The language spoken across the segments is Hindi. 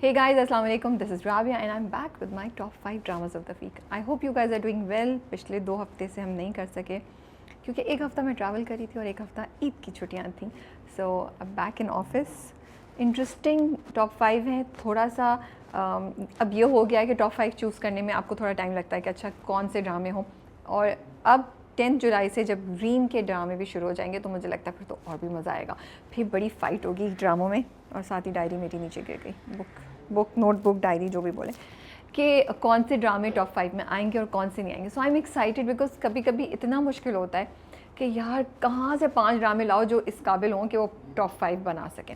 Hey guys, Assalamu alaikum. This is Rabia and I'm back with my top 5 dramas of the week. I hope you guys are doing well. पिछले 2 हफ्ते से हम नहीं कर सके क्योंकि एक हफ़्ता मैं ट्रैवल करी थी और एक हफ़्ता ईद की छुट्टियां थी. So back in office. Interesting top 5 है. थोड़ा सा अब ये हो गया है कि टॉप 5 चूज़ करने में आपको थोड़ा टाइम लगता है कि अच्छा कौन से ड्रामे हों. और अब 10 जुलाई से जब रीम के ड्रामे भी शुरू हो जाएंगे तो मुझे लगता है फिर तो और भी मज़ा आएगा. फिर बड़ी फ़ाइट होगी ड्रामों में. और साथ ही डायरी मेरी नीचे गिर गई. बुक नोटबुक डायरी जो भी बोले कि कौन से ड्रामे टॉप 5 में आएंगे और कौन से नहीं आएंगे. सो आई एम एक्साइटेड बिकॉज कभी कभी इतना मुश्किल होता है कि यार कहाँ से 5 ड्रामे लाओ जो इस काबिल हों कि वो टॉप 5 बना सकें.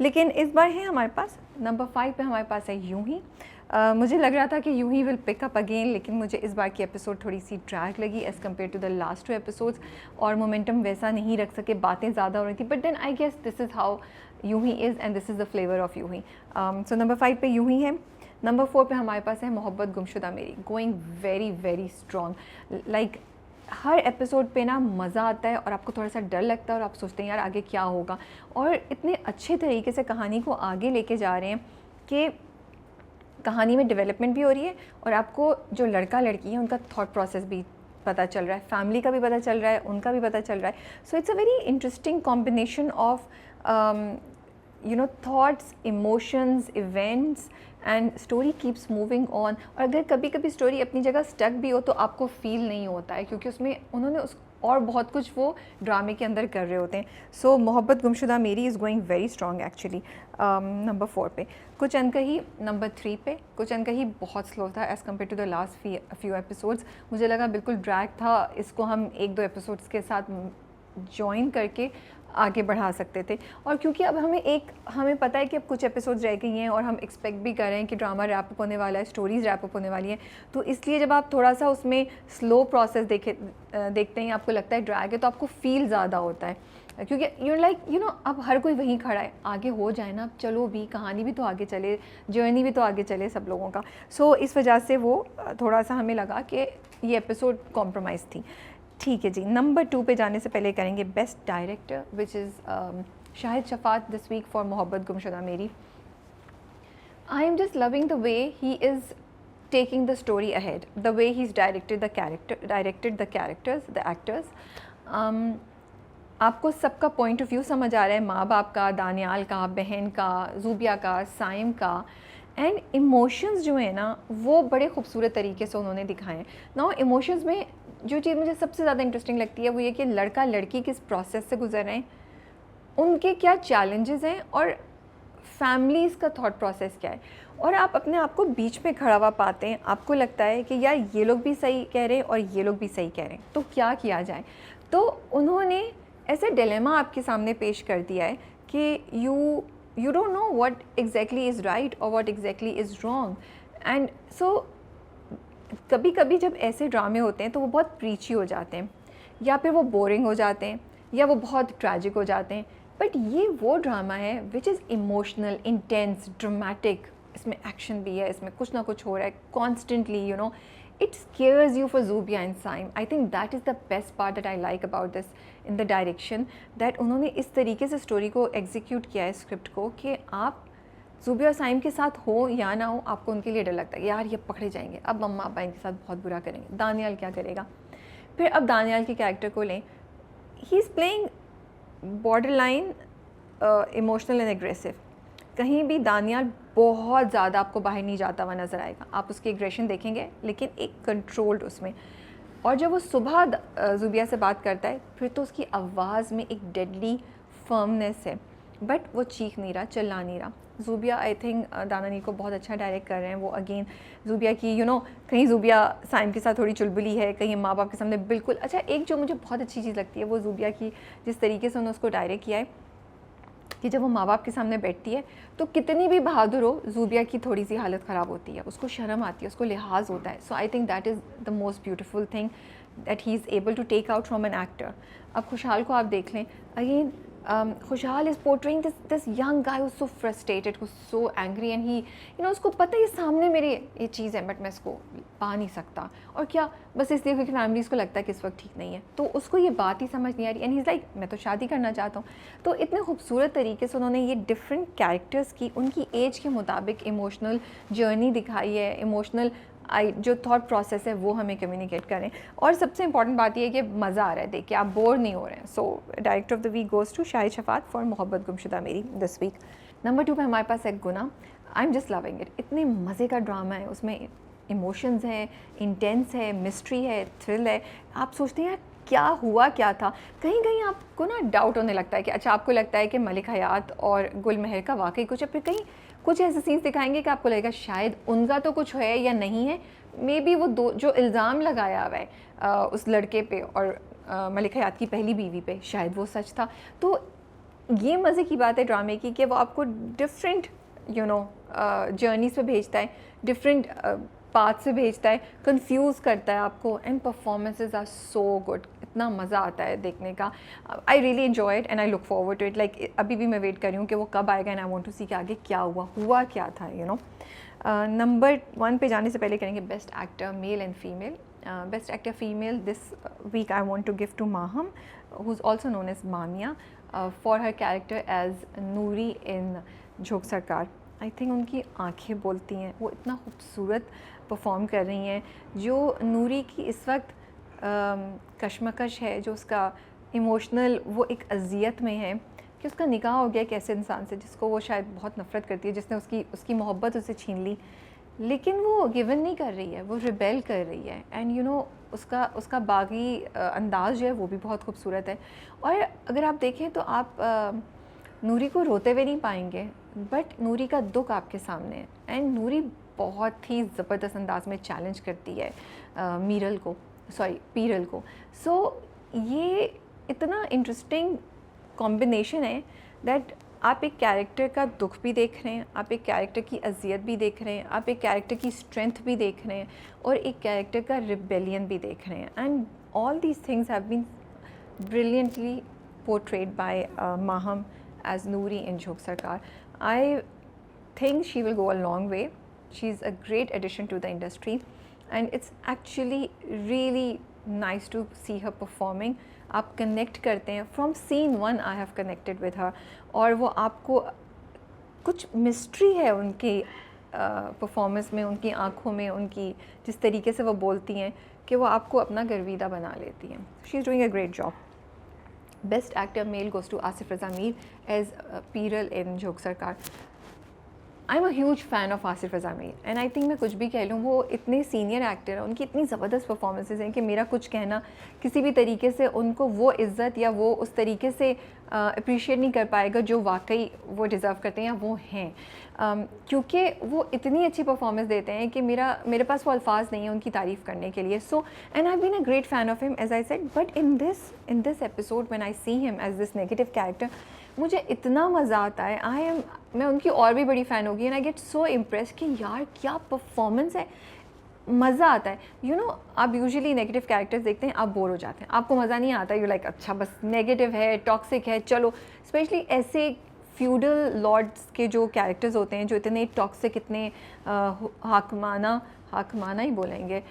लेकिन इस बार है हमारे पास नंबर 5 पे हमारे पास है यूं ही. मुझे लग रहा था कि Yunhi will pick up again, लेकिन मुझे इस बार की एपिसोड थोड़ी सी ड्रैग लगी as compare to the last 2 episodes. और मोमेंटम वैसा नहीं रख सके, बातें ज़्यादा हो रही थी. But then I guess this is how Yunhi is and this is the flavour of Yunhi. So number 5 पे यूं ही है. नंबर 4 पे हमारे पास है Mohabbat Gumshuda Meri. Going very very strong. Like हर एपिसोड पे ना मज़ा आता है और आपको थोड़ा सा डर लगता है और आप सोचते हैं यार आगे क्या होगा. और इतने अच्छे तरीके से कहानी को आगे लेके जा रहे हैं कि कहानी में डेवलपमेंट भी हो रही है और आपको जो लड़का लड़की है उनका थॉट प्रोसेस भी पता चल रहा है, फैमिली का भी पता चल रहा है, उनका भी पता चल रहा है. So it's a very interesting combination of thoughts, emotions, events and story keeps moving on. और अगर कभी कभी स्टोरी अपनी जगह स्टक भी हो तो आपको फील नहीं होता है क्योंकि उसमें उन्होंने उस और बहुत कुछ वो ड्रामे के अंदर कर रहे होते हैं. सो मोहब्बत गुमशुदा मेरी is going very strong actually. Number 4 पे कुछ अनकही. नंबर 3 पे कुछ अनकही बहुत स्लो था as compare to the last few episodes. मुझे लगा बिल्कुल ड्रैग था, इसको हम 1-2 एपिसोड्स के साथ जॉइन करके आगे बढ़ा सकते थे. और क्योंकि अब हमें पता है कि अब कुछ एपिसोड्स रह गई हैं और हम एक्सपेक्ट भी कर रहे हैं कि ड्रामा रैप अप होने वाला है, स्टोरीज़ रैप अप होने वाली हैं. तो इसलिए जब आप थोड़ा सा उसमें स्लो प्रोसेस देखते हैं, आपको लगता है ड्रैग है, तो आपको फील ज़्यादा होता है क्योंकि अब हर कोई वहीं खड़ा है. आगे हो जाए ना, चलो भी, कहानी भी तो आगे चले, जर्नी भी तो आगे चले सब लोगों का. सो इस वजह से वो थोड़ा सा हमें लगा कि ये एपिसोड कॉम्प्रोमाइज़ थी. ठीक है जी. नंबर 2 पे जाने से पहले करेंगे best director which is Shahid Shafat this week for Mohabbat Gumshuda Meri. I am just loving the way he is taking the story ahead, the way he's directed the characters, the actors. आपको सबका पॉइंट ऑफ व्यू समझ आ रहा है, माँ बाप का, दानियाल का, बहन का, ज़ूबिया का, साइम का. एंड इमोशंस जो है ना वो बड़े खूबसूरत तरीके से उन्होंने दिखाए हैं. ना इमोशंस में जो चीज़ मुझे सबसे ज़्यादा इंटरेस्टिंग लगती है वो ये कि लड़का लड़की किस प्रोसेस से गुजर रहे हैं, उनके क्या चैलेंजेस हैं और फैमिलीज़ का थॉट प्रोसेस क्या है. और आप अपने आप को बीच में खड़ा हुआ पाते हैं. आपको लगता है कि यार ये लोग भी सही कह रहे हैं और ये लोग भी सही कह रहे हैं, तो क्या किया जाए. तो उन्होंने ऐसे डिलेमा आपके सामने पेश कर दिया है कि you don't know what exactly is right और what exactly is wrong. And so कभी कभी जब ऐसे ड्रामे होते हैं तो वो बहुत प्रीची हो जाते हैं या फिर वो बोरिंग हो जाते हैं या वो बहुत ट्रैजिक हो जाते हैं. बट ये वो ड्रामा है which is emotional, intense, dramatic. इसमें एक्शन भी है, इसमें कुछ ना कुछ हो रहा है constantly. It scares you for Zubia and Saim. I think that is the best part that I like about this in the direction, that उन्होंने इस तरीके से स्टोरी को एग्जीक्यूट किया है स्क्रिप्ट को कि आप ज़ूबिया और साइम के साथ हो या ना हो, आपको उनके लिए डर लगता है यार ये पकड़े जाएंगे, अब मम्मा पापा इनके साथ बहुत बुरा करेंगे, दानियाल क्या करेगा. फिर अब दानियाल के कैरेक्टर को लें, he is playing border line emotional and aggressive. कहीं भी दानियाल बहुत ज़्यादा आपको बाहर नहीं जाता हुआ नज़र आएगा. आप उसकी एग्रेशन देखेंगे लेकिन एक कंट्रोल्ड उसमें. और जब वो सुबह ज़ूबिया से बात करता है फिर तो उसकी आवाज़ में एक डेडली फर्मनेस है, बट वो चीख नहीं रहा, चिल्ला नहीं रहा. ज़ूबिया आई थिंक दानानी को बहुत अच्छा डायरेक्ट कर रहे हैं. वो अगेन ज़ूबिया की कहीं ज़ूबिया साइम के साथ थोड़ी चुलबुली है, कहीं माँ बाप के सामने बिल्कुल. अच्छा, एक जो मुझे बहुत अच्छी चीज़ लगती है वो ज़ूबिया की जिस तरीके से उन्होंने उसको डायरेक्ट किया है कि जब वो माँ बाप के सामने बैठती है तो कितनी भी बहादुर हो, ज़ूबिया की थोड़ी सी हालत ख़राब होती है, उसको शर्म आती है, उसको लिहाज होता है. So I think that is the most beautiful thing that he is able to take out from an actor. अब खुशहाल को आप देख लें, अगेन खुशहाल is portraying this young guy who's so frustrated, who's so angry, and he, उसको पता है ये सामने मेरे ये चीज़ है बट मैं इसको पा नहीं सकता, और क्या बस इसलिए क्योंकि फैमिलीज़ को लगता है कि इस वक्त ठीक नहीं है, तो उसको ये बात ही समझ नहीं आ रही, एंड ही इज़ लाइक मैं तो शादी करना चाहता हूँ। तो इतने खूबसूरत तरीके से उन्होंने ये डिफरेंट कैरेक्टर्स की उनकी एज के मुताबिक इमोशनल जर्नी दिखाई है, इमोशनल जो थॉट प्रोसेस है वो हमें कम्युनिकेट करें, और सबसे इंपॉर्टेंट बात ये है कि मज़ा आ रहा है देख के, आप बोर नहीं हो रहे हैं। So director of the week goes to Shahid Shafat for Mohabbat Gumshuda मेरी दिस वीक। नंबर 2 पे हमारे पास है गुना। I am just loving it, इतने मज़े का ड्रामा है, उसमें इमोशंस हैं, इंटेंस है, मिस्ट्री है, थ्रिल है, आप सोचते हैं क्या हुआ क्या था, कहीं कहीं आपको ना डाउट होने लगता है कि अच्छा आपको लगता है कि मलिक हयात और गुल महर का वाकई कुछ है, फिर कहीं कुछ ऐसे सीन्स दिखाएंगे कि आपको लगेगा शायद उनका तो कुछ है या नहीं है, मे बी वो दो जो इल्ज़ाम लगाया हुआ है उस लड़के पे और मलिक हयात की पहली बीवी पे, शायद वो सच था। तो ये मज़े की बात है ड्रामे की कि वो आपको डिफरेंट जर्नीज़ पे भेजता है, डिफरेंट पाथ से भेजता है, कंफ्यूज करता है आपको, and performances are so good, इतना मज़ा आता है देखने का। I really enjoy it and I look forward to it, like अभी भी मैं वेट कर रही हूँ कि वो कब आएगा, एंड आई वांट टू सी कि आगे क्या हुआ क्या था, नंबर 1 पे जाने से पहले करेंगे best actor male and female. Best actor female this week I want to give to Maham, who is also known as Mamia, for her character as Noori in Jhok Sarkar. I think उनकी आंखें बोलती हैं, वो इतना खूबसूरत परफॉर्म कर रही हैं। जो नूरी की इस वक्त कशमकश है, जो उसका इमोशनल वो एक अजियत में है कि उसका निकाह हो गया एक ऐसे इंसान से जिसको वो शायद बहुत नफ़रत करती है, जिसने उसकी मोहब्बत उसे छीन ली, लेकिन वो गिवन नहीं कर रही है, वो रिबेल कर रही है, एंड उसका बागी अंदाज जो है वो भी बहुत खूबसूरत है। और अगर आप देखें तो आप नूरी को रोते हुए नहीं पाएंगे, बट नूरी का दुख आपके सामने है, एंड नूरी बहुत ही ज़बरदस्त अंदाज में चैलेंज करती है पीरल को। सो ये इतना इंटरेस्टिंग कॉम्बिनेशन है दैट आप एक कैरेक्टर का दुख भी देख रहे हैं, आप एक कैरेक्टर की अजियत भी देख रहे हैं, आप एक कैरेक्टर की स्ट्रेंथ भी देख रहे हैं, और एक कैरेक्टर का रिबेलियन भी देख रहे हैं, and all these things have been brilliantly portrayed by Maham as Noori in Jhok Sarkar. I think she will go a long way. She's a great addition to the industry, and it's actually really nice to see her performing. आप connect करते हैं, from scene 1 I have connected with her, और वो आपको कुछ mystery है उनकी परफॉर्मेंस में, उनकी आँखों में, उनकी जिस तरीके से वो बोलती हैं कि वो आपको अपना गर्विदा बना लेती हैं। She is doing a great job. Best actor male goes to Asif Raza Mir as Piral in Jhok Sarkar. I'm a huge fan of Asif Raza Mir, and I think मैं कुछ भी कह लूँ, वो इतने सीनियर एक्टर हैं, उनकी इतनी ज़बरदस्त परफॉर्मेंसेज हैं कि मेरा कुछ कहना किसी भी तरीके से उनको वो इज़्ज़त या वो उस तरीके से अप्रिशिएट नहीं कर पाएगा जो वाकई वो डिज़र्व करते हैं या वो हैं, क्योंकि वो इतनी अच्छी परफॉर्मेंस देते हैं कि मेरे पास वो अल्फाज नहीं है उनकी तारीफ़ करने के लिए। So and I been a great fan of him as I said, but in this episode when I see him as this negative character, मुझे इतना मज़ा आता है। मैं उनकी और भी बड़ी फ़ैन होगी, and I get so impress कि यार क्या परफॉर्मेंस है, मज़ा आता है। आप यूजुअली नेगेटिव कैरेक्टर्स देखते हैं, आप बोर हो जाते हैं, आपको मज़ा नहीं आता, यू लाइक अच्छा बस नेगेटिव है, टॉक्सिक है, चलो। स्पेशली ऐसे फ्यूडल लॉर्ड्स के जो कैरेक्टर्स होते हैं, जो इतने टॉक्सिक, इतने हाकमाना ही बोलेंगे,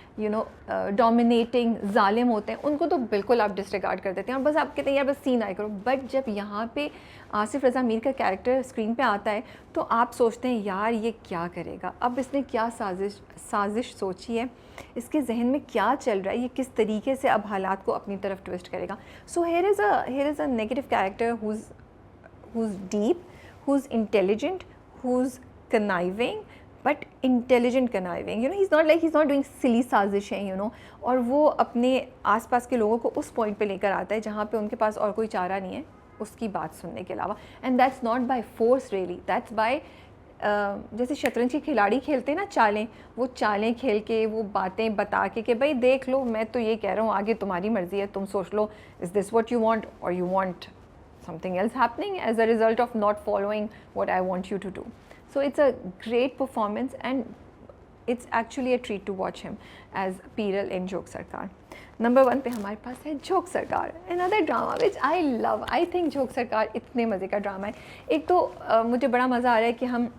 डोमिनेटिंग, जालिम होते हैं, उनको तो बिल्कुल आप डिसरिगार्ड कर देते हैं और बस आप कहते हैं यार बस सीन आए करो। बट जब यहाँ पे आसिफ रज़ा मीर का कैरेक्टर स्क्रीन पे आता है तो आप सोचते हैं यार ये क्या करेगा, अब इसने क्या साजिश सोची है, इसके जहन में क्या चल रहा है, ये किस तरीके से अब हालात को अपनी तरफ ट्विस्ट करेगा। So here is a negative character who's deep, who's intelligent, who's conniving, but intelligent conniving. He's not doing silly साजिशें, और वो अपने आसपास के लोगों को उस पॉइंट पे लेकर आता है जहाँ पे उनके पास और कोई चारा नहीं है उसकी बात सुनने के अलावा। And that's not by force really, that's by जैसे शतरंज के खिलाड़ी खेलते हैं ना चालें, वो चालें खेल के, वो बातें बता के भाई देख लो मैं तो ये कह रहा हूँ, आगे तुम्हारी मर्ज़ी है, तुम सोच लो, is this what you want और you want something else happening as a result of not following what I want you to do. So it's a great performance, and it's actually a treat to watch him as Piral in Jok Sarkar. Number 1 पे हमारे पास है जोक सरकार, another drama which I love. I think joke सरकार इतने मज़े का ड्रामा है. एक तो मुझे बड़ा मज़ा आ रहा है कि हम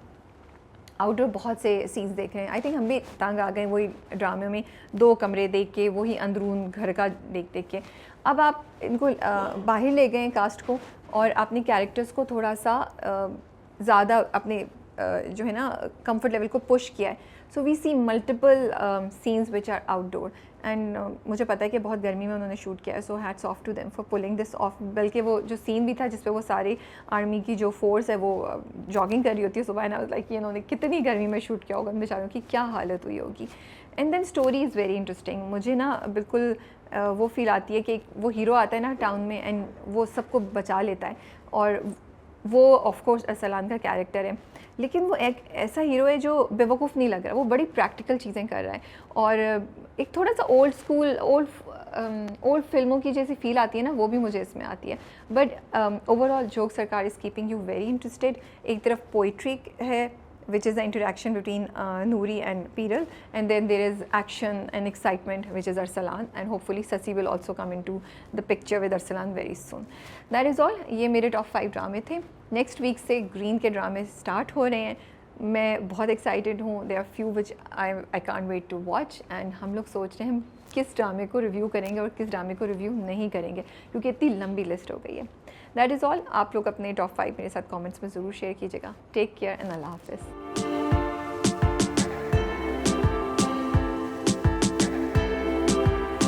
आउटडोर बहुत से सीन्स देख रहे हैं. आई थिंक हम भी तंग आ गए वही ड्रामे में 2 कमरे देख के, वही अंदरून घर का देख के. अब आप इनको बाहर ले गए कास्ट को और अपने कैरेक्टर्स को थोड़ा सा ज़्यादा अपने जो है ना कंफर्ट लेवल को पुश किया है. So we see multiple scenes which are outdoor and मुझे पता है कि बहुत गर्मी में उन्होंने शूट किया है. So hats off to them for pulling this off. बल्कि वो जो सीन भी था जिस पे वो सारी आर्मी की जो फोर्स है वो जॉगिंग कर रही होती है सुबह, ना लाइक ये इन्होंने कितनी गर्मी में शूट किया होगा, बेचारों की क्या हालत हुई होगी. And then story is very interesting. मुझे ना बिल्कुल वो फील आती है कि वो हीरो आता है ना टाउन में एंड वो सबको बचा लेता है. और वो ऑफकोर्स अरसलान का कैरेक्टर है, लेकिन वो एक ऐसा हीरो है जो बेवकूफ़ नहीं लग रहा. वो बड़ी प्रैक्टिकल चीज़ें कर रहा है और एक थोड़ा सा ओल्ड स्कूल ओल्ड फिल्मों की जैसी फील आती है ना, वो भी मुझे इसमें आती है. बट ओवरऑल जोक सरकार is keeping you very interested. एक तरफ पोइट्री है which is the interaction between Noori and Piral, and then there is action and excitement which is Arsalan, and hopefully Sasi will also come into the picture with Arsalan very soon. That is all. ये मेरे टॉप 5 ड्रामे थे. नेक्स्ट वीक से ग्रीन के ड्रामे स्टार्ट हो रहे हैं. मैं बहुत एक्साइटेड हूँ. There are few which I can't wait to watch. And हम लोग सोच रहे हैं हम किस ड्रामे को रिव्यू करेंगे और किस ड्रामे को रिव्यू नहीं करेंगे, क्योंकि इतनी लंबी लिस्ट हो गई है. That is all. आप लोग अपने टॉप 5 मेरे साथ कमेंट्स में ज़रूर शेयर कीजिएगा. टेक केयर एंड अल्लाह हाफिज़.